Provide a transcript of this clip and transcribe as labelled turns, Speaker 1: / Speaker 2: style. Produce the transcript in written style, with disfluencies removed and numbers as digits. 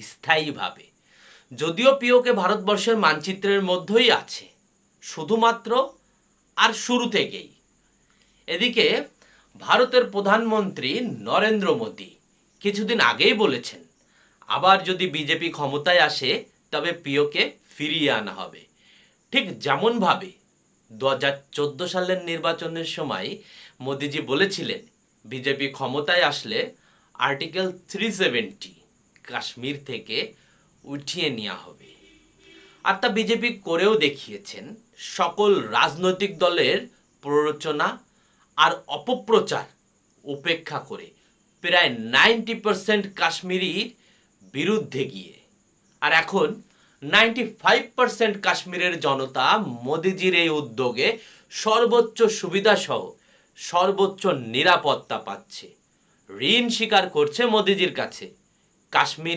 Speaker 1: স্থায়ীভাবে। যদিও পিওকে ভারতবর্ষের মানচিত্রের মধ্যেই আছে, শুধুমাত্র আর শুরু থেকেই। এদিকে ভারতের প্রধানমন্ত্রী নরেন্দ্র মোদী কিছুদিন আগেই বলেছেন, আবার যদি বিজেপি ক্ষমতায় আসে তবে পিওকে ফিরিয়ে আনা হবে। ঠিক যেমনভাবে 2014 সালের নির্বাচনের সময় মোদীজি বলেছিলেন বিজেপি ক্ষমতায় আসলে আর্টিকেল 370 কাশ্মীর থেকে উঠিয়ে নেওয়া হবে। আর তা বিজেপি করেও দেখিয়েছেন। সকল রাজনৈতিক দলের প্ররোচনা আর অপপ্রচার উপেক্ষা করে প্রায় 90% কাশ্মীরির বিরুদ্ধে গিয়ে। আর এখন 95% কাশ্মীরের জনতা মোদিজির এই উদ্যোগে সর্বোচ্চ সুবিধা সহ সর্বোচ্চ নিরাপত্তা পাচ্ছে, ঋণ স্বীকার করছে মোদিজির কাছে। কাশ্মীর